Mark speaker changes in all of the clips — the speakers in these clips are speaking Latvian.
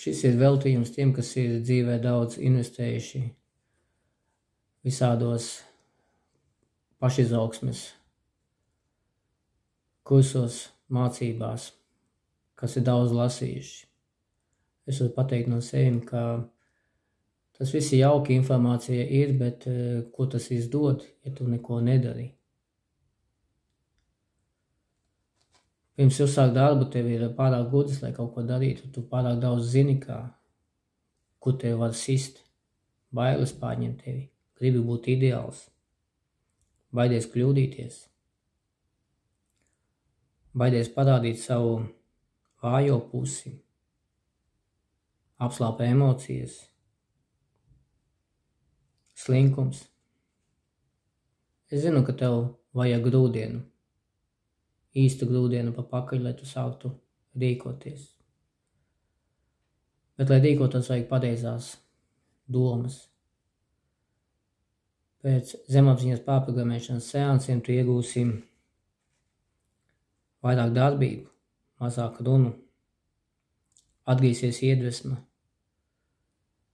Speaker 1: Šis ir veltījums tiem, kas ir dzīvē daudz investējuši visādos pašizaugsmes kursos, mācībās, kas ir daudz lasījuši. Es varu pateikt no sevis, ka tas viss ir jauki, informācija ir, bet ko tas izdod, ja tu neko nedari? Pirms uzsākt darbu, tev ir pārāk gudrs, lai kaut ko darītu. Tu pārāk daudz zini, kur tev var sist. Bailes pārņem tevi. Gribi būt ideāls. Baidies kļūdīties. Baidies parādīt savu vājo pusi. Apslāpē emocijas. Slinkums. Es zinu, ka tev vajag grūdienu. Īstu grūdienu pa pakaļ, lai tu sāktu rīkoties. Bet, lai rīkotos, vajag pareizās domas. Pēc zemapziņas pārprogrammēšanas seansiem tu iegūsi vairāk darbību, mazāk runu, atgrīsies iedvesma.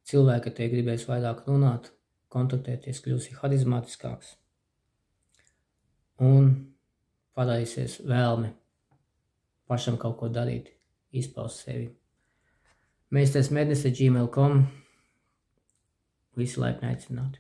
Speaker 1: Cilvēki te gribēs vairāk runāt, kontaktēties, kļūsi harizmātiskāks. Un parādīsies vēlme pašam kaut ko darīt, izpaust sevi. Meistars Mednis@gmail.com. Visi laipni aicināti.